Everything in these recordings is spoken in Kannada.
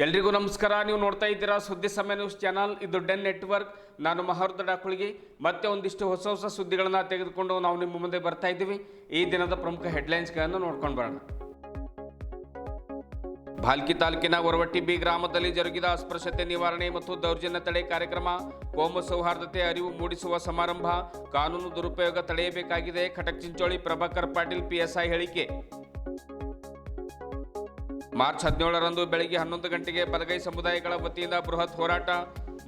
ಎಲ್ರಿಗೂ ನಮಸ್ಕಾರ. ನೀವು ನೋಡ್ತಾ ಇದ್ದೀರಾ ಸುದ್ದಿ ಸಮಯ ನ್ಯೂಸ್ ಚಾನಲ್. ಇದು ಡೆನ್ ನೆಟ್ವರ್ಕ್. ನಾನು ಮಹರ್ದ ಡಾಕುಳಿಗೆ ಮತ್ತೆ ಒಂದಿಷ್ಟು ಹೊಸ ಸುದ್ದಿಗಳನ್ನು ತೆಗೆದುಕೊಂಡು ನಾವು ನಿಮ್ಮ ಮುಂದೆ ಬರ್ತಾ ಇದ್ದೀವಿ. ಈ ದಿನದ ಪ್ರಮುಖ ಹೆಡ್ಲೈನ್ಸ್ಗಳನ್ನು ನೋಡ್ಕೊಂಡು ಬರೋಣ. ಭಾಲ್ಕಿ ತಾಲೂಕಿನ ವರವಟ್ಟಿ ಬಿ ಗ್ರಾಮದಲ್ಲಿ ಜರುಗಿದ ಅಸ್ಪೃಶ್ಯತೆ ನಿವಾರಣೆ ಮತ್ತು ದೌರ್ಜನ್ಯ ತಡೆ ಕಾರ್ಯಕ್ರಮ, ಕೋಮು ಸೌಹಾರ್ದತೆ ಅರಿವು ಮೂಡಿಸುವ ಸಮಾರಂಭ, ಕಾನೂನು ದುರುಪಯೋಗ ತಡೆಯಬೇಕಾಗಿದೆ. ಖಟಕ್ ಚಿಂಚೋಳಿ ಪ್ರಭಾಕರ್ ಪಾಟೀಲ್ PSI ಹೇಳಿಕೆ. ಮಾರ್ಚ್ 17ರಂದು ಬೆಳಗ್ಗೆ 11 ಗಂಟೆಗೆ ಬಲಗೈ ಸಮುದಾಯಗಳ ವತಿಯಿಂದ ಬೃಹತ್ ಹೋರಾಟ.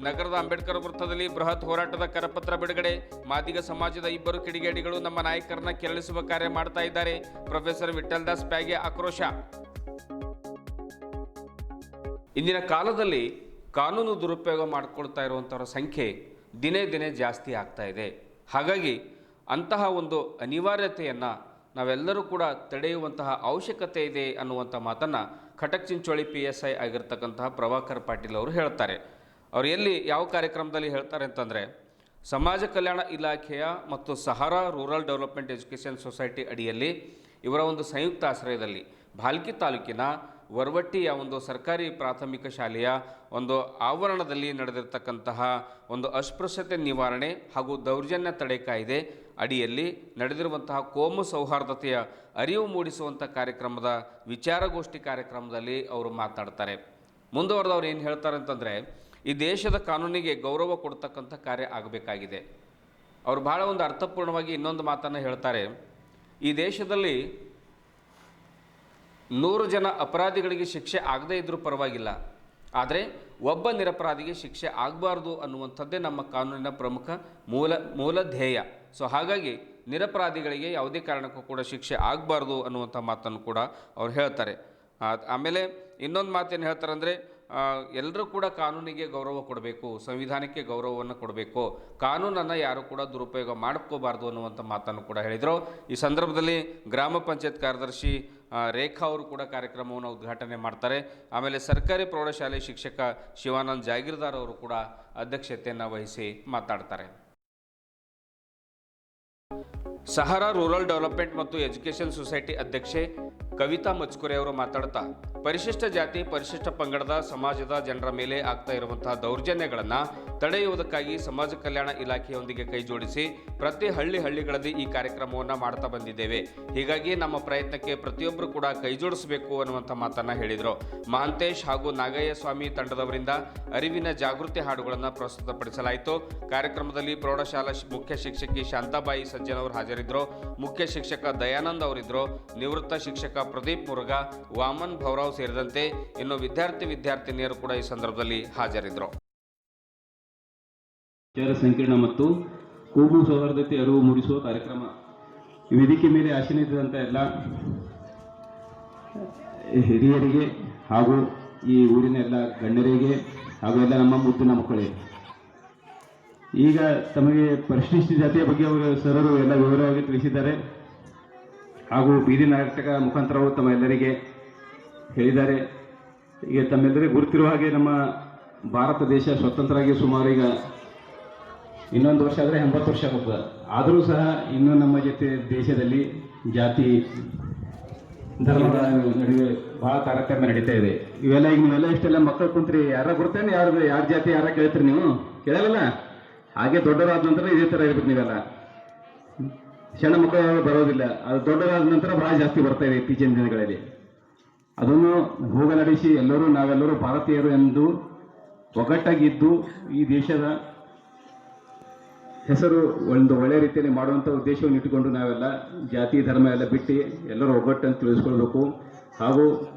ನಗರದ ಅಂಬೇಡ್ಕರ್ ವೃತ್ತದಲ್ಲಿ ಬೃಹತ್ ಹೋರಾಟದ ಕರಪತ್ರ ಬಿಡುಗಡೆ. ಮಾದಿಗ ಸಮಾಜದ 2 ಕಿಡಿಗೇಡಿಗಳು ನಮ್ಮ ನಾಯಕರನ್ನ ಕೆರಳಿಸುವ ಕಾರ್ಯ ಮಾಡ್ತಾ ಇದ್ದಾರೆ. ಪ್ರೊಫೆಸರ್ ವಿಠಲ್ ದಾಸ್ ಪ್ಯಾಗೆ ಆಕ್ರೋಶ. ಇಂದಿನ ಕಾಲದಲ್ಲಿ ಕಾನೂನು ದುರುಪಯೋಗ ಮಾಡಿಕೊಳ್ತಾ ಇರುವಂಥವರ ಸಂಖ್ಯೆ ದಿನೇ ದಿನೇ ಜಾಸ್ತಿ ಆಗ್ತಾ ಇದೆ. ಹಾಗಾಗಿ ಅಂತಹ ಒಂದು ಅನಿವಾರ್ಯತೆಯನ್ನು ನಾವೆಲ್ಲರೂ ಕೂಡ ತಡೆಯುವಂತಹ ಅವಶ್ಯಕತೆ ಇದೆ ಅನ್ನುವಂಥ ಮಾತನ್ನು ಖಟಕ್ ಚಿಂಚೋಳಿ PSI ಆಗಿರ್ತಕ್ಕಂತಹ ಪ್ರಭಾಕರ್ ಪಾಟೀಲ್ ಅವರು ಹೇಳ್ತಾರೆ. ಅವರು ಎಲ್ಲಿ ಯಾವ ಕಾರ್ಯಕ್ರಮದಲ್ಲಿ ಹೇಳ್ತಾರೆ ಅಂತಂದರೆ, ಸಮಾಜ ಕಲ್ಯಾಣ ಇಲಾಖೆಯ ಮತ್ತು Sahara rural development education society ಅಡಿಯಲ್ಲಿ ಇವರ ಒಂದು ಸಂಯುಕ್ತ ಆಶ್ರಯದಲ್ಲಿ ಭಾಲ್ಕಿ ತಾಲೂಕಿನ ವರವಟ್ಟಿಯ ಒಂದು ಸರ್ಕಾರಿ ಪ್ರಾಥಮಿಕ ಶಾಲೆಯ ಒಂದು ಆವರಣದಲ್ಲಿ ನಡೆದಿರ್ತಕ್ಕಂತಹ ಒಂದು ಅಸ್ಪೃಶ್ಯತೆ ನಿವಾರಣೆ ಹಾಗೂ ದೌರ್ಜನ್ಯ ತಡೆ ಕಾಯ್ದೆ ಅಡಿಯಲ್ಲಿ ನಡೆದಿರುವಂತಹ ಕೋಮು ಸೌಹಾರ್ದತೆಯ ಅರಿವು ಮೂಡಿಸುವಂಥ ಕಾರ್ಯಕ್ರಮದ ವಿಚಾರಗೋಷ್ಠಿ ಕಾರ್ಯಕ್ರಮದಲ್ಲಿ ಅವರು ಮಾತಾಡ್ತಾರೆ. ಮುಂದುವರೆದವ್ರು ಏನು ಹೇಳ್ತಾರೆ ಅಂತಂದರೆ, ಈ ದೇಶದ ಕಾನೂನಿಗೆ ಗೌರವ ಕೊಡ್ತಕ್ಕಂಥ ಕಾರ್ಯ ಆಗಬೇಕಾಗಿದೆ. ಅವರು ಭಾಳ ಒಂದು ಅರ್ಥಪೂರ್ಣವಾಗಿ ಇನ್ನೊಂದು ಮಾತನ್ನು ಹೇಳ್ತಾರೆ. ಈ ದೇಶದಲ್ಲಿ 100 ಜನ ಅಪರಾಧಿಗಳಿಗೆ ಶಿಕ್ಷೆ ಆಗದೇ ಇದ್ದರೂ ಪರವಾಗಿಲ್ಲ, ಆದರೆ ಒಬ್ಬ ನಿರಪರಾಧಿಗೆ ಶಿಕ್ಷೆ ಆಗಬಾರ್ದು ಅನ್ನುವಂಥದ್ದೇ ನಮ್ಮ ಕಾನೂನಿನ ಪ್ರಮುಖ ಮೂಲ ಧ್ಯೇಯ. ಸೊ ಹಾಗಾಗಿ ನಿರಪರಾಧಿಗಳಿಗೆ ಯಾವುದೇ ಕಾರಣಕ್ಕೂ ಕೂಡ ಶಿಕ್ಷೆ ಆಗಬಾರ್ದು ಅನ್ನುವಂಥ ಮಾತನ್ನು ಕೂಡ ಅವ್ರು ಹೇಳ್ತಾರೆ. ಆಮೇಲೆ ಇನ್ನೊಂದು ಮಾತೇನು ಹೇಳ್ತಾರೆ ಅಂದರೆ, ಎಲ್ಲರೂ ಕೂಡ ಕಾನೂನಿಗೆ ಗೌರವ ಕೊಡಬೇಕು, ಸಂವಿಧಾನಕ್ಕೆ ಗೌರವವನ್ನು ಕೊಡಬೇಕು, ಕಾನೂನನ್ನು ಯಾರು ಕೂಡ ದುರುಪಯೋಗ ಮಾಡ್ಕೋಬಾರ್ದು ಅನ್ನುವಂಥ ಮಾತನ್ನು ಕೂಡ ಹೇಳಿದರು. ಈ ಸಂದರ್ಭದಲ್ಲಿ ಗ್ರಾಮ ಪಂಚಾಯತ್ ಕಾರ್ಯದರ್ಶಿ ರೇಖಾ ಅವರು ಕೂಡ ಕಾರ್ಯಕ್ರಮವನ್ನು ಉದ್ಘಾಟನೆ ಮಾಡ್ತಾರೆ. ಆಮೇಲೆ ಸರ್ಕಾರಿ ಪ್ರೌಢಶಾಲೆ ಶಿಕ್ಷಕ ಶಿವಾನಂದ್ ಜಾಗೀರ್ದಾರ್ ಅವರು ಕೂಡ ಅಧ್ಯಕ್ಷತೆಯನ್ನು ವಹಿಸಿ ಮಾತಾಡ್ತಾರೆ. ಸಹಾರಾ ರೂರಲ್ ಡೆವಲಪ್ಮೆಂಟ್ ಮತ್ತು ಎಜುಕೇಷನ್ ಸೊಸೈಟಿ ಅಧ್ಯಕ್ಷೆ ಕವಿತಾ ಮಚ್ಕುರೆ ಅವರು ಮಾತಾಡ್ತಾ, ಪರಿಶಿಷ್ಟ ಜಾತಿ ಪರಿಶಿಷ್ಟ ಪಂಗಡದ ಸಮಾಜದ ಜನರ ಮೇಲೆ ಆಗ್ತಾ ಇರುವಂತಹ ದೌರ್ಜನ್ಯಗಳನ್ನು ತಡೆಯುವುದಕ್ಕಾಗಿ ಸಮಾಜ ಕಲ್ಯಾಣ ಇಲಾಖೆಯೊಂದಿಗೆ ಕೈ ಜೋಡಿಸಿ ಪ್ರತಿ ಹಳ್ಳಿಗಳಲ್ಲಿ ಈ ಕಾರ್ಯಕ್ರಮವನ್ನು ಮಾಡ್ತಾ ಬಂದಿದ್ದೇವೆ. ಹೀಗಾಗಿ ನಮ್ಮ ಪ್ರಯತ್ನಕ್ಕೆ ಪ್ರತಿಯೊಬ್ಬರು ಕೂಡ ಕೈ ಜೋಡಿಸಬೇಕು ಅನ್ನುವಂಥ ಮಾತನ್ನು ಹೇಳಿದರು. ಮಹಾಂತೇಶ್ ಹಾಗೂ ನಾಗಯ್ಯ ಸ್ವಾಮಿ ತಂಡದವರಿಂದ ಅರಿವಿನ ಜಾಗೃತಿ ಹಾಡುಗಳನ್ನು ಪ್ರಸ್ತುತಪಡಿಸಲಾಯಿತು. ಕಾರ್ಯಕ್ರಮದಲ್ಲಿ ಪ್ರೌಢಶಾಲಾ ಮುಖ್ಯ ಶಿಕ್ಷಕಿ ಶಾಂತಾಬಾಯಿ ಸಜ್ಜನ್ ಅವರು ಹಾಜರಿದ್ದರು. ಮುಖ್ಯ ಶಿಕ್ಷಕ ದಯಾನಂದ್ ಅವರಿದ್ದರು. ನಿವೃತ್ತ ಶಿಕ್ಷಕ ಪ್ರದೀಪ್ ಮುರುಘಾ, ವಾಮನ್ ಭೌರಾವ್ ಸೇರಿದಂತೆ ಇನ್ನು ವಿದ್ಯಾರ್ಥಿನಿಯರು ಕೂಡ ಈ ಸಂದರ್ಭದಲ್ಲಿ ಹಾಜರಿದ್ದರು. ವಿಚಾರ ಸಂಕಿರಣ ಮತ್ತು ಕೋಮು ಸೌಹಾರ್ದತೆ ಅರಿವು ಮೂಡಿಸುವ ಕಾರ್ಯಕ್ರಮ. ವೇದಿಕೆ ಮೇಲೆ ಆಸೀನರಿದ್ದಂಥ ಎಲ್ಲ ಹಿರಿಯರಿಗೆ ಹಾಗೂ ಈ ಊರಿನ ಎಲ್ಲ ಗಣ್ಯರಿಗೆ ಹಾಗೂ ಎಲ್ಲ ನಮ್ಮ ಮುದ್ದಿನ ಮಕ್ಕಳಿಗೆ, ಈಗ ತಮಗೆ ಪರಿಶಿಷ್ಟ ಜಾತಿಯ ಬಗ್ಗೆ ಅವರು ಸರರು ಎಲ್ಲ ವಿವರವಾಗಿ ತಿಳಿಸಿದ್ದಾರೆ ಹಾಗೂ ಬೀದಿ ನಾಟಕ ಮುಖಾಂತರ ತಮ್ಮ ಎಲ್ಲರಿಗೆ ಹೇಳಿದ್ದಾರೆ. ಈಗ ತಮ್ಮೆಲ್ಲರಿಗೂ ಗುರುತಿರುವ ಹಾಗೆ ನಮ್ಮ ಭಾರತ ದೇಶ ಸ್ವತಂತ್ರ ಆಗಿ ಸುಮಾರು ಈಗ ಇನ್ನೊಂದು ವರ್ಷ ಆದರೆ 80 ವರ್ಷ ಆಗುತ್ತದೆ. ಆದರೂ ಸಹ ಇನ್ನೂ ನಮ್ಮ ಜೊತೆ ದೇಶದಲ್ಲಿ ಜಾತಿ ಧರ್ಮಗಳ ನಡುವೆ ಭಾಳ ತಾರತಮ್ಯ ನಡೀತಾ ಇದೆ. ಇವೆಲ್ಲ ಈಗ ನೀವೆಲ್ಲ ಇಷ್ಟೆಲ್ಲ ಮಕ್ಕಳು ಕುಂತ್ರಿ, ಯಾರ ಗುರ್ತೇನೆ ಯಾರ ಜಾತಿ ಯಾರ ಕೇಳ್ತೀರಿ? ನೀವು ಕೇಳಲ್ಲ. ಹಾಗೆ ದೊಡ್ಡವರಾದ ನಂತರ ಇದೇ ಥರ ಇರ್ಬೇಕು. ನೀವೆಲ್ಲ ಸಣ್ಣ ಮಕ್ಕಳು ಬರೋದಿಲ್ಲ, ಅದು ದೊಡ್ಡವರಾದ ನಂತರ ಭಾಳ ಜಾಸ್ತಿ ಬರ್ತಾ ಇದೆ ಇತ್ತೀಚಿನ ದಿನಗಳಲ್ಲಿ. ಅದನ್ನು ಹೋಗಲಾಡಿಸಿ ನಾವೆಲ್ಲರೂ ಭಾರತೀಯರು ಎಂದು ಒಗ್ಗಟ್ಟಾಗಿದ್ದು ಈ ದೇಶದ ಹೆಸರು ಒಂದು ಒಳ್ಳೆಯ ರೀತಿಯಲ್ಲಿ ಮಾಡುವಂಥ ಉದ್ದೇಶವನ್ನು ಇಟ್ಟುಕೊಂಡು ನಾವೆಲ್ಲ ಜಾತಿ ಧರ್ಮ ಎಲ್ಲ ಬಿಟ್ಟು ಎಲ್ಲರೂ ಒಗ್ಗಟ್ಟನ್ನು ತಿಳಿಸ್ಕೊಳ್ಬೇಕು. ಹಾಗೂ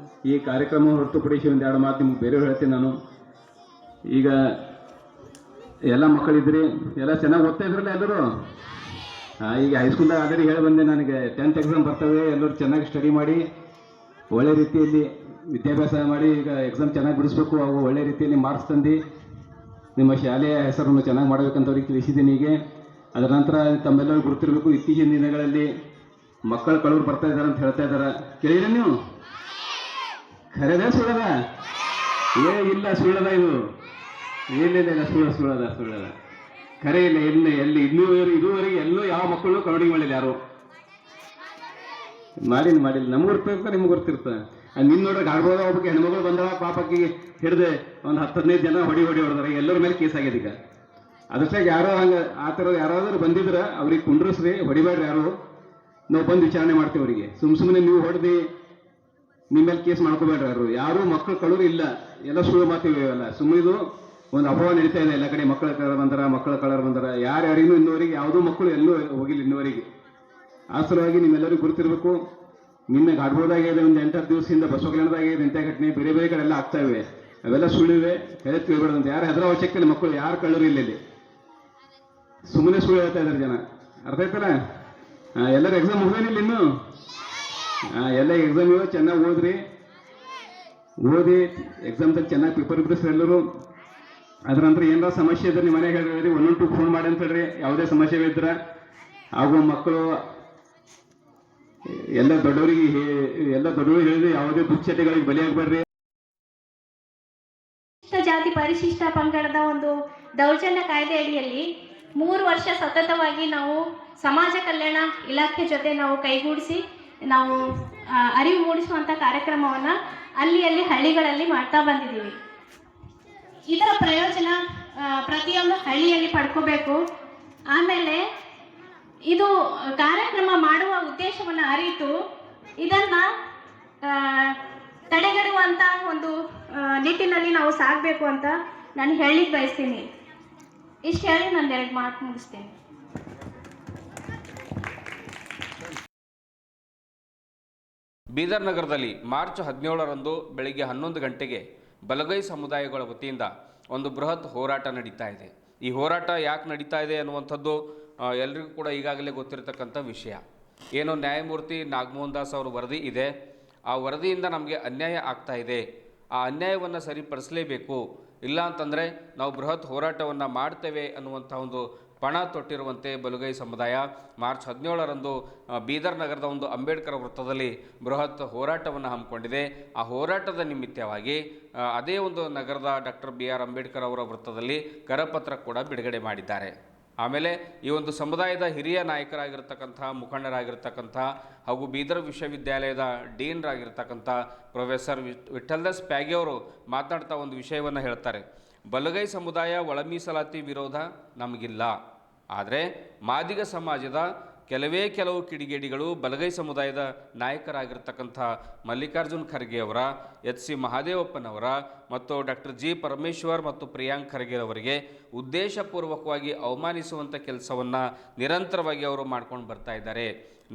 ಈ ಕಾರ್ಯಕ್ರಮ ಹೊರತುಪಡಿಸಿ ಒಂದೆರಡು ಮಾತು ನಿಮ್ಗೆ ಬೇರೆಯವ್ರು ಹೇಳ್ತೀನಿ ನಾನು. ಈಗ ಎಲ್ಲ ಮಕ್ಕಳಿದ್ರಿ, ಎಲ್ಲ ಚೆನ್ನಾಗಿ ಓದ್ತಾ ಇದ್ರಲ್ಲ ಎಲ್ಲರೂ. ಈಗ ಹೈಸ್ಕೂಲ್ದಾಗ ಆಲ್ರೆಡಿ ಹೇಳಿ ಬಂದೆ, ನನಗೆ 10th ಎಕ್ಸಾಮ್ ಬರ್ತವೆ, ಎಲ್ಲರೂ ಚೆನ್ನಾಗಿ ಸ್ಟಡಿ ಮಾಡಿ ಒಳ್ಳೆ ರೀತಿಯಲ್ಲಿ ವಿದ್ಯಾಭ್ಯಾಸ ಮಾಡಿ ಈಗ ಎಕ್ಸಾಮ್ ಚೆನ್ನಾಗಿ ಬಿಡಿಸ್ಬೇಕು. ಹಾಗೂ ಒಳ್ಳೆ ರೀತಿಯಲ್ಲಿ ಮಾರ್ಕ್ಸ್ ತಂದು ನಿಮ್ಮ ಶಾಲೆಯ ಹೆಸರನ್ನು ಚೆನ್ನಾಗಿ ಮಾಡಬೇಕಂತವ್ರಿಗೆ ತಿಳಿಸಿದ್ದೀನಿ. ಈಗ ಅದರ ನಂತರ ತಮ್ಮೆಲ್ಲರೂ ಗುರುತಿರಬೇಕು, ಇತ್ತೀಚಿನ ದಿನಗಳಲ್ಲಿ ಮಕ್ಕಳು ಕಳವರು ಬರ್ತಾ ಇದ್ದಾರೆ ಅಂತ ಹೇಳ್ತಾ ಇದ್ದಾರೆ. ಕೇಳಿದ್ರೆ ನೀವು ಖರೇದ ಸುಳ್ಳದ? ಇಲ್ಲ ಸುಳ್ಳದ, ಇದು ಇಲ್ಲ ಸುಳ್ಳದ ಖರೆ ಇಲ್ಲ. ಇದುವರೆಗೆ ಎಲ್ಲೂ ಯಾವ ಮಕ್ಕಳು ಕನ್ನಡಿಗೆ ಮಾಡಿಲ್ಲ, ಯಾರು ಮಾಡಿಲ್ಲ. ನಮ್ಗೆ ಗೊತ್ತಿರ್ತ, ನಿಮ್ಗೆ ಗೊತ್ತಿರ್ತದೆ. ನಿನ್ನ ನೋಡ್ರೆ ಗಾಡ್ಬೋದ ಒಬ್ಬಕ್ಕೆ ಹೆಣ್ಮಗಳು ಬಂದವ ಪಾಪಕ್ಕೆ ಹಿಡಿದು ಒಂದು 10-15 ಜನ ಹೊಡೆದಾರೆ, ಎಲ್ಲರ ಮೇಲೆ ಕೇಸ್ ಆಗಿದೆ ಈಗ. ಅದಕ್ಕೆ ಯಾರೋ ಹಂಗೆ ಆ ಥರ ಯಾರಾದರೂ ಬಂದಿದ್ರೆ ಅವ್ರಿಗೆ ಕುಂಡ್ರಿಸ್ರಿ, ಹೊಡಿಬೇಡ್ರಿ ಯಾರು, ನಾವು ಬಂದು ವಿಚಾರಣೆ ಮಾಡ್ತೀವಿ ಅವರಿಗೆ. ಸುಮ್ಮನೆ ನೀವು ಹೊಡೆದು ನಿಮ್ಮ ಮೇಲೆ ಕೇಸ್ ಮಾಡ್ಕೋಬೇಡ್ರಿ. ಯಾರು ಮಕ್ಕಳು ಕಳರು ಇಲ್ಲ, ಎಲ್ಲ ಸುಳ್ಳು ಮಾತೀವಿ ಅಲ್ಲ. ಸುಮ್ಮನಿದು ಒಂದು ಅಭಾವ ನಡೀತಾ ಇದೆ ಎಲ್ಲ ಕಡೆ. ಮಕ್ಕಳ ಕಳರು ಬಂದಾರ ಯಾರ್ಯಾರಿಗೂ ಇನ್ನೂವರೆಗೆ ಯಾವುದೋ ಮಕ್ಕಳು ಎಲ್ಲೂ ಹೋಗಿಲ್ಲ ಇನ್ನೂವರೆಗೆ. ಆ ಸಲುವಾಗಿ ನಿಮ್ಮೆಲ್ಲರಿಗೂ ಗುರುತಿರ್ಬೇಕು. ನಿನ್ನೆ ಗಾಡ್ಬೋದಾಗಿದೆ, ಒಂದು 8-10 ದಿವಸದಿಂದ ಬಸವ ಕಲ್ಯಾಣದಾಗಿದೆ ಇಂಥ ಘಟನೆ ಬೇರೆ ಬೇರೆ ಕಡೆ ಎಲ್ಲ ಆಗ್ತಾ ಇವೆ. ಅವೆಲ್ಲ ಸುಳ್ಳಿವೆ, ಹೇಳಿ ತಿಳ್ಬೇಡಂತ. ಯಾರು ಹೆದರ ಅವಶ್ಯಕತೆ ಮಕ್ಕಳು ಯಾರು ಕಳ್ಳರು ಇಲ್ಲ ಇಲ್ಲಿ. ಸುಮ್ಮನೆ ಸುಳ್ಳು ಹೇಳ್ತಾ ಇದ್ದಾರೆ ಜನ, ಅರ್ಥ ಆಯ್ತಲ್ಲ? ಎಲ್ಲರೂ ಎಕ್ಸಾಮ್ ಮುಗಿದೇನಿಲ್ಲ ಇನ್ನು? ಎಲ್ಲ ಎಕ್ಸಾಮ್ ಇವೆ, ಚೆನ್ನಾಗಿ ಓದಿ ಎಕ್ಸಾಮ್ದಾಗ ಚೆನ್ನಾಗಿ ಪೇಪರ್ ಬಿಡಿಸ್ರಿ ಎಲ್ಲರೂ. ಅದ್ರ ನಂತರ ಏನಾರ ಸಮಸ್ಯೆ ಇದ್ರೆ ನಿಮ್ಮ ಮನೆಗೆ ಹೇಳ್ರಿ, 112 ಫೋನ್ ಮಾಡಿ ಅಂತ ಹೇಳ್ರಿ. ಯಾವುದೇ ಸಮಸ್ಯೆ ಇದ್ರೆ ಹಾಗೂ ಮಕ್ಕಳು ಎಲ್ಲ ದೊಡ್ಡವರಿಗೆ ಹೇಳಿದ್ರೆ ಯಾವುದೇ ದುಶ್ಚಟಗಳಿಗೆ ಬಲಿಯಾಗಬೇಡ್ರಿ. ಜಾತಿ ಪರಿಶಿಷ್ಟ ಪಂಗಡದ ಒಂದು ದೌರ್ಜನ್ಯ ಕಾಯ್ದೆ ಅಡಿಯಲ್ಲಿ 3 ವರ್ಷ ಸತತವಾಗಿ ನಾವು ಸಮಾಜ ಕಲ್ಯಾಣ ಇಲಾಖೆ ಜೊತೆ ನಾವು ಕೈಗೂಡಿಸಿ ನಾವು ಅರಿವು ಮೂಡಿಸುವಂಥ ಕಾರ್ಯಕ್ರಮವನ್ನು ಅಲ್ಲಿ ಹಳ್ಳಿಗಳಲ್ಲಿ ಮಾಡ್ತಾ ಬಂದಿದ್ದೀವಿ. ಇದರ ಪ್ರಯೋಜನ ಪ್ರತಿಯೊಂದು ಹಳ್ಳಿಯಲ್ಲಿ ಪಡ್ಕೋಬೇಕು. ಆಮೇಲೆ ಇದು ಕಾರ್ಯಕ್ರಮ ಮಾಡುವ ಉದ್ದೇಶವನ್ನು ಅರಿತು ಇದನ್ನು ತಡೆಗಟ್ಟುವಂಥ ಒಂದು ನಿಟ್ಟಿನಲ್ಲಿ ನಾವು ಸಾಗಬೇಕು ಅಂತ ನಾನು ಹೇಳಲಿಕ್ಕೆ ಬಯಸ್ತೀನಿ. ಇಷ್ಟು ಹೇಳಿ ನಾನು 2 ಮಾತು ಮುಗಿಸ್ತೇನೆ. ಬೀದರ್ ನಗರದಲ್ಲಿ ಮಾರ್ಚ್ 17ರಂದು ಬೆಳಿಗ್ಗೆ 11 ಗಂಟೆಗೆ ಬಲಗೈ ಸಮುದಾಯಗಳ ವತಿಯಿಂದ ಒಂದು ಬೃಹತ್ ಹೋರಾಟ ನಡೀತಾ ಇದೆ. ಈ ಹೋರಾಟ ಯಾಕೆ ನಡೀತಾ ಇದೆ ಅನ್ನುವಂಥದ್ದು ಎಲ್ರಿಗೂ ಕೂಡ ಈಗಾಗಲೇ ಗೊತ್ತಿರತಕ್ಕಂಥ ವಿಷಯ. ಏನು ನ್ಯಾಯಮೂರ್ತಿ ನಾಗಮೋಹನ್ ದಾಸ್ ಅವರ ವರದಿ ಇದೆ, ಆ ವರದಿಯಿಂದ ನಮಗೆ ಅನ್ಯಾಯ ಆಗ್ತಾ ಇದೆ, ಆ ಅನ್ಯಾಯವನ್ನು ಸರಿಪಡಿಸಲೇಬೇಕು, ಇಲ್ಲ ಅಂತಂದರೆ ನಾವು ಬೃಹತ್ ಹೋರಾಟವನ್ನು ಮಾಡ್ತೇವೆ ಅನ್ನುವಂಥ ಒಂದು ಪಣ ತೊಟ್ಟಿರುವಂತೆ ಬಲಗೈ ಸಮುದಾಯ ಮಾರ್ಚ್ 17ರಂದು ಬೀದರ್ ನಗರದ ಒಂದು ಅಂಬೇಡ್ಕರ್ ವೃತ್ತದಲ್ಲಿ ಬೃಹತ್ ಹೋರಾಟವನ್ನು ಹಮ್ಮಿಕೊಂಡಿದೆ. ಆ ಹೋರಾಟದ ನಿಮಿತ್ತವಾಗಿ ಅದೇ ಒಂದು ನಗರದ ಡಾಕ್ಟರ್ BR ಅಂಬೇಡ್ಕರ್ ಅವರ ವೃತ್ತದಲ್ಲಿ ಕರಪತ್ರ ಕೂಡ ಬಿಡುಗಡೆ ಮಾಡಿದ್ದಾರೆ. ಆಮೇಲೆ ಈ ಒಂದು ಸಮುದಾಯದ ಹಿರಿಯ ನಾಯಕರಾಗಿರ್ತಕ್ಕಂಥ, ಮುಖಂಡರಾಗಿರ್ತಕ್ಕಂಥ ಹಾಗೂ ಬೀದರ್ ವಿಶ್ವವಿದ್ಯಾಲಯದ ಡೀನ್ರಾಗಿರ್ತಕ್ಕಂಥ ಪ್ರೊಫೆಸರ್ ವಿಠ್ಠಲ್ದಾಸ್ ಪ್ಯಾಗೆ ಅವರು ಮಾತನಾಡ್ತಾ ಒಂದು ವಿಷಯವನ್ನು ಹೇಳ್ತಾರೆ. ಬಲಗೈ ಸಮುದಾಯ ಒಳ ಮೀಸಲಾತಿ ವಿರೋಧ ನಮಗಿಲ್ಲ, ಆದರೆ ಮಾದಿಗ ಸಮಾಜದ ಕೆಲವು ಕಿಡಿಗೇಡಿಗಳು ಬಲಗೈ ಸಮುದಾಯದ ನಾಯಕರಾಗಿರ್ತಕ್ಕಂಥ ಮಲ್ಲಿಕಾರ್ಜುನ್ ಖರ್ಗೆ ಅವರ, HC ಮಹಾದೇವಪ್ಪನವರ ಮತ್ತು ಡಾಕ್ಟರ್ G ಪರಮೇಶ್ವರ್ ಮತ್ತು ಪ್ರಿಯಾಂಕ್ ಖರ್ಗೆ ಅವರಿಗೆ ಉದ್ದೇಶಪೂರ್ವಕವಾಗಿ ಅವಮಾನಿಸುವಂಥ ಕೆಲಸವನ್ನು ನಿರಂತರವಾಗಿ ಅವರು ಮಾಡ್ಕೊಂಡು ಬರ್ತಾ ಇದ್ದಾರೆ.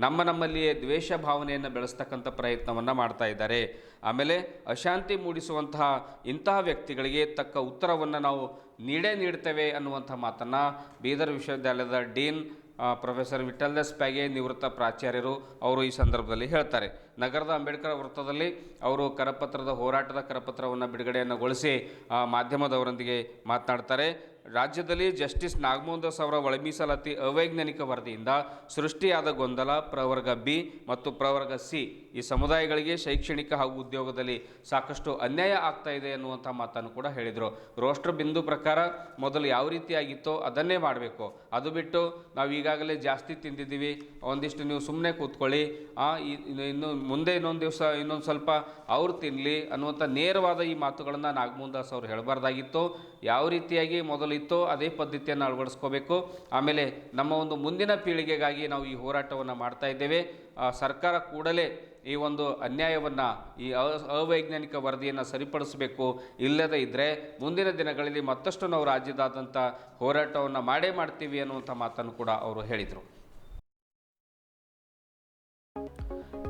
ನಮ್ಮಲ್ಲಿಯೇ ದ್ವೇಷ ಭಾವನೆಯನ್ನು ಬೆಳೆಸ್ತಕ್ಕಂಥ ಪ್ರಯತ್ನವನ್ನು ಮಾಡ್ತಾ ಇದ್ದಾರೆ. ಆಮೇಲೆ ಅಶಾಂತಿ ಮೂಡಿಸುವಂತಹ ಇಂತಹ ವ್ಯಕ್ತಿಗಳಿಗೆ ತಕ್ಕ ಉತ್ತರವನ್ನು ನಾವು ನೀಡ್ತೇವೆ ಅನ್ನುವಂಥ ಮಾತನ್ನು ಬೀದರ್ ವಿಶ್ವವಿದ್ಯಾಲಯದ ಡೀನ್ ಪ್ರೊಫೆಸರ್ ವಿಠ್ಠಲ್ದಾಸ್ ಪ್ಯಾಗೆ ನಿವೃತ್ತ ಪ್ರಾಚಾರ್ಯರು ಅವರು ಈ ಸಂದರ್ಭದಲ್ಲಿ ಹೇಳ್ತಾರೆ. ನಗರದ ಅಂಬೇಡ್ಕರ್ ವೃತ್ತದಲ್ಲಿ ಅವರು ಹೋರಾಟದ ಕರಪತ್ರವನ್ನು ಬಿಡುಗಡೆಯನ್ನುಗೊಳಿಸಿ ಮಾಧ್ಯಮದವರೊಂದಿಗೆ ಮಾತನಾಡ್ತಾರೆ. ರಾಜ್ಯದಲ್ಲಿ ಜಸ್ಟಿಸ್ ನಾಗಮೋಹನ್ ದಾಸ್ ಅವರ ಒಳ ಮೀಸಲಾತಿ ಅವೈಜ್ಞಾನಿಕ ವರದಿಯಿಂದ ಸೃಷ್ಟಿಯಾದ ಗೊಂದಲ ಪ್ರವರ್ಗ B ಮತ್ತು ಪ್ರವರ್ಗ C ಈ ಸಮುದಾಯಗಳಿಗೆ ಶೈಕ್ಷಣಿಕ ಹಾಗೂ ಉದ್ಯೋಗದಲ್ಲಿ ಸಾಕಷ್ಟು ಅನ್ಯಾಯ ಆಗ್ತಾ ಇದೆ ಅನ್ನುವಂಥ ಮಾತನ್ನು ಕೂಡ ಹೇಳಿದರು. ರೋಸ್ಟರ್ ಬಿಂದು ಪ್ರಕಾರ ಮೊದಲು ಯಾವ ರೀತಿಯಾಗಿತ್ತೋ ಅದನ್ನೇ ಮಾಡಬೇಕು, ಅದು ಬಿಟ್ಟು ನಾವು ಈಗಾಗಲೇ ಜಾಸ್ತಿ ತಿಂದಿದ್ದೀವಿ, ಒಂದಿಷ್ಟು ನೀವು ಸುಮ್ಮನೆ ಕೂತ್ಕೊಳ್ಳಿ, ಇನ್ನು ಮುಂದೆ ಇನ್ನೊಂದು ಸ್ವಲ್ಪ ಅವ್ರು ತಿನ್ನಲಿ ಅನ್ನುವಂಥ ನೇರವಾದ ಈ ಮಾತುಗಳನ್ನು ನಾಗಮೋಹನ್ ದಾಸ್ ಅವರು ಹೇಳಬಾರ್ದಾಗಿತ್ತು. ಯಾವ ರೀತಿಯಾಗಿ ಮೊದಲಿತ್ತೋ ಅದೇ ಪದ್ಧತಿಯನ್ನು ಅಳವಡಿಸ್ಕೋಬೇಕು. ಆಮೇಲೆ ನಮ್ಮ ಒಂದು ಮುಂದಿನ ಪೀಳಿಗೆಗಾಗಿ ನಾವು ಈ ಹೋರಾಟವನ್ನು ಮಾಡ್ತಾ ಇದ್ದೇವೆ. ಸರ್ಕಾರ ಕೂಡಲೇ ಈ ಒಂದು ಅನ್ಯಾಯವನ್ನು, ಈ ಅವೈಜ್ಞಾನಿಕ ವರದಿಯನ್ನು ಸರಿಪಡಿಸಬೇಕು. ಇಲ್ಲದೇ ಇದ್ದರೆ ಮುಂದಿನ ದಿನಗಳಲ್ಲಿ ಮತ್ತಷ್ಟು ನಾವು ರಾಜ್ಯದಾದ್ಯಂತ ಹೋರಾಟವನ್ನು ಮಾಡ್ತೀವಿ ಅನ್ನುವಂಥ ಮಾತನ್ನು ಕೂಡ ಅವರು ಹೇಳಿದರು.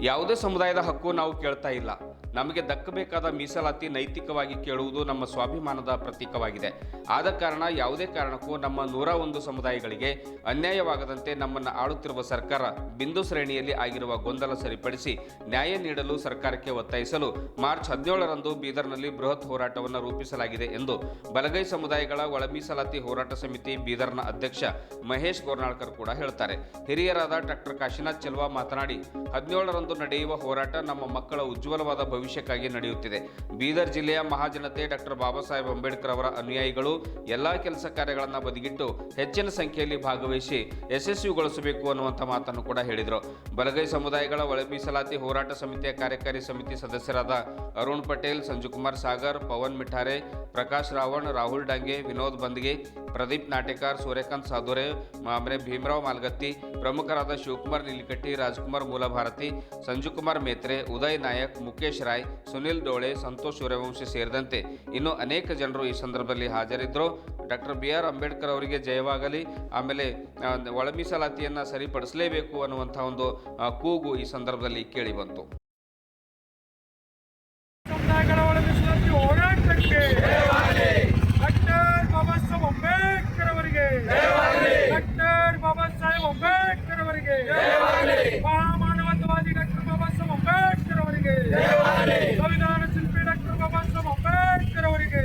ಯಾವುದೇ ಸಮುದಾಯದ ಹಕ್ಕು ನಾವು ಕೇಳ್ತಾ ಇಲ್ಲ. ನಮಗೆ ದಕ್ಕಬೇಕಾದ ಮೀಸಲಾತಿ ನೈತಿಕವಾಗಿ ಕೇಳುವುದು ನಮ್ಮ ಸ್ವಾಭಿಮಾನದ ಪ್ರತೀಕವಾಗಿದೆ. ಆದ ಕಾರಣ ಯಾವುದೇ ಕಾರಣಕ್ಕೂ ನಮ್ಮ 101 ಸಮುದಾಯಗಳಿಗೆ ಅನ್ಯಾಯವಾಗದಂತೆ ನಮ್ಮನ್ನು ಆಳುತ್ತಿರುವ ಸರ್ಕಾರ ಬಿಂದು ಶ್ರೇಣಿಯಲ್ಲಿ ಆಗಿರುವ ಗೊಂದಲ ಸರಿಪಡಿಸಿ ನ್ಯಾಯ ನೀಡಲು ಸರ್ಕಾರಕ್ಕೆ ಒತ್ತಾಯಿಸಲು ಮಾರ್ಚ್ 17ರಂದು ಬೀದರ್ನಲ್ಲಿ ಬೃಹತ್ ಹೋರಾಟವನ್ನು ರೂಪಿಸಲಾಗಿದೆ ಎಂದು ಬಲಗೈ ಸಮುದಾಯಗಳ ಒಳ ಮೀಸಲಾತಿ ಹೋರಾಟ ಸಮಿತಿ ಬೀದರ್ನ ಅಧ್ಯಕ್ಷ ಮಹೇಶ್ ಗೋರ್ನಾಳ್ಕರ್ ಕೂಡ ಹೇಳ್ತಾರೆ. ಹಿರಿಯರಾದ ಡಾಕ್ಟರ್ ಕಾಶಿನಾಥ್ ಚೆಲ್ವಾ ಮಾತನಾಡಿ, 17ರಂದು ನಡೆಯುವ ಹೋರಾಟ ನಮ್ಮ ಮಕ್ಕಳ ಉಜ್ವಲವಾದ ಭವಿಷ್ಯಕ್ಕಾಗಿ ನಡೆಯುತ್ತಿದೆ. ಬೀದರ್ ಜಿಲ್ಲೆಯ ಮಹಾಜನತೆ ಡಾಕ್ಟರ್ ಬಾಬಾ ಸಾಹೇಬ್ ಅಂಬೇಡ್ಕರ್ ಅವರ ಅನುಯಾಯಿಗಳು ಎಲ್ಲ ಕೆಲಸ ಕಾರ್ಯಗಳನ್ನು ಬದಿಗಿಟ್ಟು ಹೆಚ್ಚಿನ ಸಂಖ್ಯೆಯಲ್ಲಿ ಭಾಗವಹಿಸಿ ಯಶಸ್ವಿಗೊಳಿಸಬೇಕು ಅನ್ನುವಂಥ ಮಾತನ್ನು ಕೂಡ ಹೇಳಿದರು. ಬಲಗೈ ಸಮುದಾಯಗಳ ಒಳ ಮೀಸಲಾತಿ ಹೋರಾಟ ಸಮಿತಿಯ ಕಾರ್ಯಕಾರಿ ಸಮಿತಿ ಸದಸ್ಯರಾದ ಅರುಣ್ ಪಟೇಲ್, ಸಂಜುಕುಮಾರ್ ಸಾಗರ್, ಪವನ್ ಮಿಠಾರೆ, ಪ್ರಕಾಶ್ ರಾವಣ್, ರಾಹುಲ್ ಡಾಂಗೆ, ವಿನೋದ್ ಬಂದ್ಗೆ, ಪ್ರದೀಪ್ ನಾಟೇಕರ್, ಸೂರ್ಯಕಾಂತ್ ಸಾಧೋರೆ, ಭೀಮರಾವ್ ಮಾಲ್ಗತ್ತಿ, ಪ್ರಮುಖರಾದ ಶಿವಕುಮಾರ್ ನೀಲಿಕಟ್ಟಿ, ರಾಜ್ಕುಮಾರ್ ಮೂಲಭಾರತಿ, ಸಂಜುಕುಮಾರ್ ಮೇತ್ರೆ, ಉದಯ್ ನಾಯಕ್, ಮುಖೇಶ್ ರಾಯ್, ಸುನಿಲ್ ಡೋಳೆ, ಸಂತೋಷ್ ಸೂರ್ಯವಂಶಿ ಸೇರಿದಂತೆ ಇನ್ನೂ ಅನೇಕ ಜನರು ಈ ಸಂದರ್ಭದಲ್ಲಿ ಹಾಜರಿದ್ದರು. ಡಾಕ್ಟರ್ BR ಅಂಬೇಡ್ಕರ್ ಅವರಿಗೆ ಜಯವಾಗಲಿ, ಆಮೇಲೆ ಒಳ ಮೀಸಲಾತಿಯನ್ನು ಸರಿಪಡಿಸಲೇಬೇಕು ಅನ್ನುವಂಥ ಒಂದು ಕೂಗು ಈ ಸಂದರ್ಭದಲ್ಲಿ ಕೇಳಿ ಬಂತು. ಡಾಕ್ಟರ್ ಬಾಬಾ ಸಾಹೇಬ್ ಅಂಬೇಡ್ಕರ್ ಅವರಿಗೆ, ಡಾಕ್ಟರ್ ಬಾಬಾ ಸಾಹೇಬ್ ಅಂಬೇಡ್ಕರ್ ಅವರಿಗೆ, ಮಹಾಮಾನವತಾವಾದಿ ಡಾಕ್ಟರ್ ಬಾಬಾ ಸಾಹೇಬ್ ಅಂಬೇಡ್ಕರ್ ಅವರಿಗೆ, ಸಂವಿಧಾನ ಶಿಲ್ಪಿ ಡಾಕ್ಟರ್ ಬಾಬಾ ಸಾಹೇಬ್ ಅಂಬೇಡ್ಕರ್ ಅವರಿಗೆ.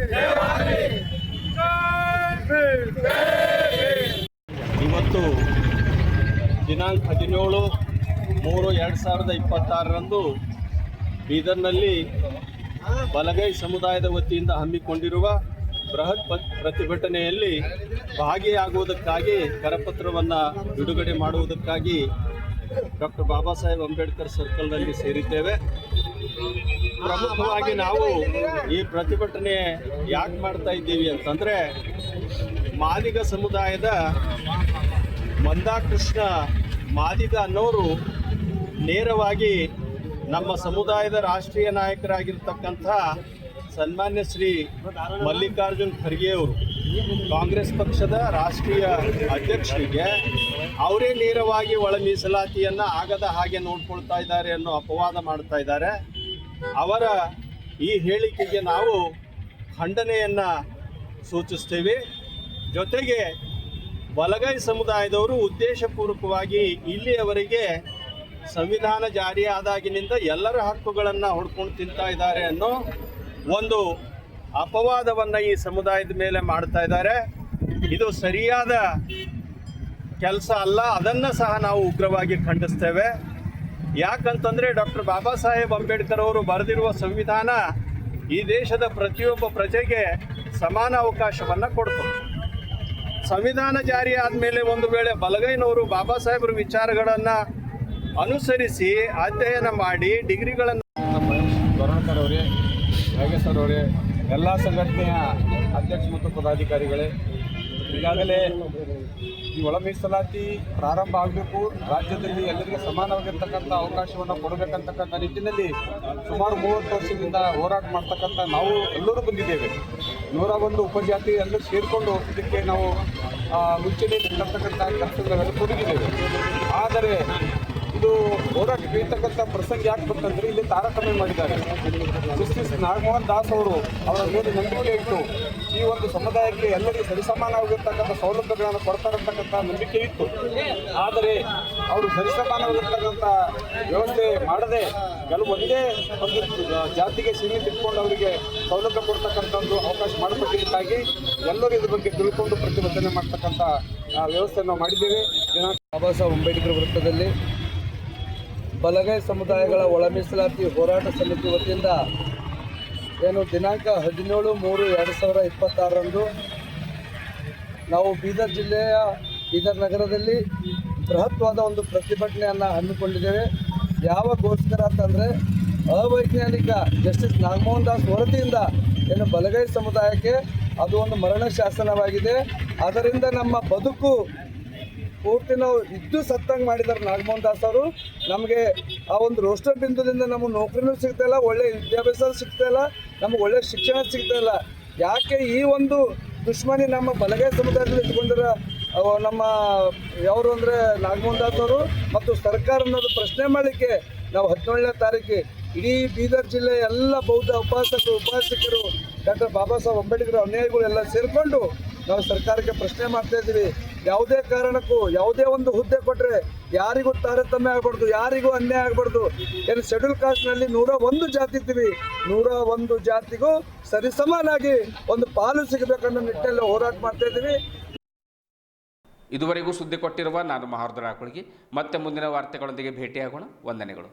ಇವತ್ತು ದಿನಾಂಕ 17/3/2026ರಂದು ಬೀದರ್ನಲ್ಲಿ ಬಲಗೈ ಸಮುದಾಯದ ವತಿಯಿಂದ ಹಮ್ಮಿಕೊಂಡಿರುವ ಬೃಹತ್ ಪ್ರತಿಭಟನೆಯಲ್ಲಿ ಭಾಗಿಯಾಗುವುದಕ್ಕಾಗಿ ಕರಪತ್ರವನ್ನು ಬಿಡುಗಡೆ ಮಾಡುವುದಕ್ಕಾಗಿ ಡಾಕ್ಟರ್ ಬಾಬಾ ಸಾಹೇಬ್ ಅಂಬೇಡ್ಕರ್ ಸರ್ಕಲ್ನಲ್ಲಿ ಸೇರಿದ್ದೇವೆ. ಪ್ರಮುಖವಾಗಿ ನಾವು ಈ ಪ್ರತಿಭಟನೆ ಯಾಕೆ ಮಾಡ್ತಾ ಇದ್ದೀವಿ ಅಂತಂದರೆ, ಮಾದಿಗ ಸಮುದಾಯದ ಮಂದಾಕೃಷ್ಣ ಮಾದಿಗ ಅನ್ನೋರು ನೇರವಾಗಿ ನಮ್ಮ ಸಮುದಾಯದ ರಾಷ್ಟ್ರೀಯ ನಾಯಕರಾಗಿರ್ತಕ್ಕಂಥ ಸನ್ಮಾನ್ಯ ಶ್ರೀ ಮಲ್ಲಿಕಾರ್ಜುನ್ ಖರ್ಗೆ ಅವರು, ಕಾಂಗ್ರೆಸ್ ಪಕ್ಷದ ರಾಷ್ಟ್ರೀಯ ಅಧ್ಯಕ್ಷರಿಗೆ ಅವರೇ ನೇರವಾಗಿ ಒಳ ಮೀಸಲಾತಿಯನ್ನು ಆಗದ ಹಾಗೆ ನೋಡ್ಕೊಳ್ತಾ ಇದ್ದಾರೆ ಅನ್ನೋ ಅಪವಾದ ಮಾಡ್ತಾ ಇದ್ದಾರೆ. ಅವರ ಈ ಹೇಳಿಕೆಗೆ ನಾವು ಖಂಡನೆಯನ್ನು ಸೂಚಿಸ್ತೇವೆ. ಜೊತೆಗೆ ಬಲಗೈ ಸಮುದಾಯದವರು ಉದ್ದೇಶಪೂರ್ವಕವಾಗಿ ಇಲ್ಲಿಯವರೆಗೆ ಸಂವಿಧಾನ ಜಾರಿಯಾದಾಗಿನಿಂದ ಎಲ್ಲರ ಹಕ್ಕುಗಳನ್ನು ಹೊಡ್ಕೊಂಡು ತಿಂತಾ ಇದ್ದಾರೆ ಅನ್ನೋ ಒಂದು ಅಪವಾದವನ್ನು ಈ ಸಮುದಾಯದ ಮೇಲೆ ಮಾಡ್ತಾ ಇದ್ದಾರೆ. ಇದು ಸರಿಯಾದ ಕೆಲಸ ಅಲ್ಲ. ಅದನ್ನು ಸಹ ನಾವು ಉಗ್ರವಾಗಿ ಖಂಡಿಸ್ತೇವೆ. ಯಾಕಂತಂದರೆ ಡಾಕ್ಟರ್ ಬಾಬಾ ಸಾಹೇಬ್ ಅಂಬೇಡ್ಕರ್ ಅವರು ಬರೆದಿರುವ ಸಂವಿಧಾನ ಈ ದೇಶದ ಪ್ರತಿಯೊಬ್ಬ ಪ್ರಜೆಗೆ ಸಮಾನ ಅವಕಾಶವನ್ನು ಕೊಡ್ತು. ಸಂವಿಧಾನ ಜಾರಿ ಆದಮೇಲೆ ಒಂದು ವೇಳೆ ಬಲಗೈನವರು ಬಾಬಾ ಸಾಹೇಬರ ವಿಚಾರಗಳನ್ನು ಅನುಸರಿಸಿ ಅಧ್ಯಯನ ಮಾಡಿ ಡಿಗ್ರಿಗಳನ್ನು ಗೌರವಕರ್ ಅವರೇ, ನಾಗೇಶ್ವರ್ ಅವರೇ, ಎಲ್ಲ ಸಂಘಟನೆಯ ಅಧ್ಯಕ್ಷ ಮತ್ತು ಪದಾಧಿಕಾರಿಗಳೇ, ಈಗಾಗಲೇ ಈ ಒಳ ಮೀಸಲಾತಿ ಪ್ರಾರಂಭ ಆಗಬೇಕು, ರಾಜ್ಯದಲ್ಲಿ ಎಲ್ಲರಿಗೂ ಸಮಾನವಾಗಿರ್ತಕ್ಕಂಥ ಅವಕಾಶವನ್ನು ಕೊಡಬೇಕಂತಕ್ಕಂಥ ನಿಟ್ಟಿನಲ್ಲಿ ಸುಮಾರು 30 ವರ್ಷದಿಂದ ಹೋರಾಟ ಮಾಡ್ತಕ್ಕಂಥ ನಾವು ಎಲ್ಲರೂ ಬಂದಿದ್ದೇವೆ. 101 ಉಪಜಾತಿ ಎಲ್ಲರೂ ಸೇರಿಕೊಂಡು ಇದಕ್ಕೆ ನಾವು ಮುಂಚೆನೇ ಇರ್ತಕ್ಕಂಥ ಕೆಲಸಗಳನ್ನು ತೊಡಗಿದ್ದೇವೆ. ಆದರೆ ಇದು ಹೋರಾಟ ಬೀಳ್ತಕ್ಕಂಥ ಪ್ರಸಂಗ ಯಾಕೆ ಬಂತಂದರೆ ಇಲ್ಲಿ ತಾರತಮ್ಯ ಮಾಡಿದ್ದಾರೆ. ಜಸ್ಟಿಸ್ ನಾಗಮೋಹನ್ ದಾಸ್ ಅವರು ಅವರ ಮೇಲೆ ನಂಬಿಕೆ ಇಟ್ಟು ಈ ಒಂದು ಸಮುದಾಯಕ್ಕೆ ಎಲ್ಲರಿಗೂ ಸರಿಸಮಾನವಾಗಿರ್ತಕ್ಕಂಥ ಸೌಲಭ್ಯಗಳನ್ನು ಕೊಡ್ತಾರಂತಕ್ಕಂಥ ನಂಬಿಕೆ ಇತ್ತು. ಆದರೆ ಅವರು ಸರಿಸಮಾನವಾಗಿರ್ತಕ್ಕಂಥ ವ್ಯವಸ್ಥೆ ಮಾಡದೆ ಒಂದೇ ಒಂದು ಜಾತಿಗೆ ಸೀಮಿತ ಇಟ್ಕೊಂಡು ಅವರಿಗೆ ಸೌಲಭ್ಯ ಕೊಡ್ತಕ್ಕಂಥ ಒಂದು ಅವಕಾಶ ಮಾಡಿಕೊಟ್ಟಿದ್ದಕ್ಕಾಗಿ ಎಲ್ಲರೂ ಇದ್ರ ಬಗ್ಗೆ ತಿಳ್ಕೊಂಡು ಪ್ರತಿಭಟನೆ ಮಾಡ್ತಕ್ಕಂಥ ವ್ಯವಸ್ಥೆ ನಾವು ಮಾಡಿದ್ದೇವೆ. ಬಾಬಾ ಸಾಹೇಬ್ ಅಂಬೇಡ್ಕರ್ ವೃತ್ತದಲ್ಲಿ ಬಲಗೈ ಸಮುದಾಯಗಳ ಒಳ ಮೀಸಲಾತಿ ಹೋರಾಟ ಸಮಿತಿ ವತಿಯಿಂದ ಏನು ದಿನಾಂಕ 17/3/2026ರಂದು ನಾವು ಬೀದರ್ ಜಿಲ್ಲೆಯ ಬೀದರ್ ನಗರದಲ್ಲಿ ಬೃಹತ್ವಾದ ಒಂದು ಪ್ರತಿಭಟನೆಯನ್ನು ಹಮ್ಮಿಕೊಂಡಿದ್ದೇವೆ. ಯಾವಾಗೋಸ್ಕರ ಅಂತಂದರೆ ಅವೈಜ್ಞಾನಿಕ ಜಸ್ಟಿಸ್ ನಾಗಮೋಹನ್ ದಾಸ್ ವರದಿಯಿಂದ ಏನು ಬಲಗೈ ಸಮುದಾಯಕ್ಕೆ ಅದು ಒಂದು ಮರಣ ಶಾಸನವಾಗಿದೆ. ಅದರಿಂದ ನಮ್ಮ ಬದುಕು ಪೂರ್ತಿ ನಾವು ಇದ್ದು ಸತ್ತಂಗೆ ಮಾಡಿದ್ದಾರೆ ನಾಗಮೋಹನ್ ದಾಸ್ ಅವರು. ನಮಗೆ ಆ ಒಂದು ರೋಸ್ಟರ್ ಬಿಂದುದಿಂದ ನಮಗೆ ನೌಕರಿನೂ ಸಿಗ್ತಾಯಿಲ್ಲ, ಒಳ್ಳೆಯ ವಿದ್ಯಾಭ್ಯಾಸ ಸಿಗ್ತಾಯಿಲ್ಲ, ನಮಗೆ ಒಳ್ಳೆಯ ಶಿಕ್ಷಣ ಸಿಗ್ತಾಯಿಲ್ಲ. ಯಾಕೆ ಈ ಒಂದು ದುಶ್ಮನಿ ನಮ್ಮ ಬಲಗೈ ಸಮುದಾಯದಲ್ಲಿ ಇಟ್ಕೊಂಡಿರೋ ನಮ್ಮ ಯಾರು ಅಂದರೆ ನಾಗಮೋಹನ್ ದಾಸ್ ಅವರು ಮತ್ತು ಸರ್ಕಾರ ಅನ್ನೋದು ಪ್ರಶ್ನೆ ಮಾಡಲಿಕ್ಕೆ ನಾವು 17ನೇ ತಾರೀಕು ಇಡೀ ಬೀದರ್ ಜಿಲ್ಲೆಯ ಎಲ್ಲ ಬೌದ್ಧ ಉಪಾಸಕರು ಡಾಕ್ಟರ್ ಬಾಬಾ ಸಾಹೇಬ್ ಅಂಬೇಡ್ಕರ್ ಅನುಯಾಯಿಗಳು ಎಲ್ಲ ಸೇರಿಕೊಂಡು ನಾವು ಸರ್ಕಾರಕ್ಕೆ ಪ್ರಶ್ನೆ ಮಾಡ್ತಾ ಇದ್ದೀವಿ. ಯಾವುದೇ ಕಾರಣಕ್ಕೂ ಯಾವುದೇ ಒಂದು ಹುದ್ದೆ ಕೊಟ್ಟರೆ ಯಾರಿಗೂ ತಾರತಮ್ಯ ಆಗಬಾರ್ದು, ಯಾರಿಗೂ ಅನ್ಯಾಯ ಆಗಬಾರ್ದು. ಏನು ಶೆಡ್ಯೂಲ್ ಕಾಸ್ಟ್ನಲ್ಲಿ 101 ಜಾತಿ ಇದ್ದೀವಿ, 101 ಜಾತಿಗೂ ಸರಿಸಮಾನಾಗಿ ಒಂದು ಪಾಲು ಸಿಗಬೇಕನ್ನೋ ನಿಟ್ಟಿನಲ್ಲಿ ಹೋರಾಟ ಮಾಡ್ತಾ ಇದ್ದೀವಿ. ಇದುವರೆಗೂ ಸುದ್ದಿ ಕೊಟ್ಟಿರುವ ನಾನು ಮಹಾರ್ಧನ ಆಕುಳಿಗೆ ಮತ್ತೆ ಮುಂದಿನ ವಾರ್ತೆಗಳೊಂದಿಗೆ ಭೇಟಿಯಾಗೋಣ. ವಂದನೆಗಳು.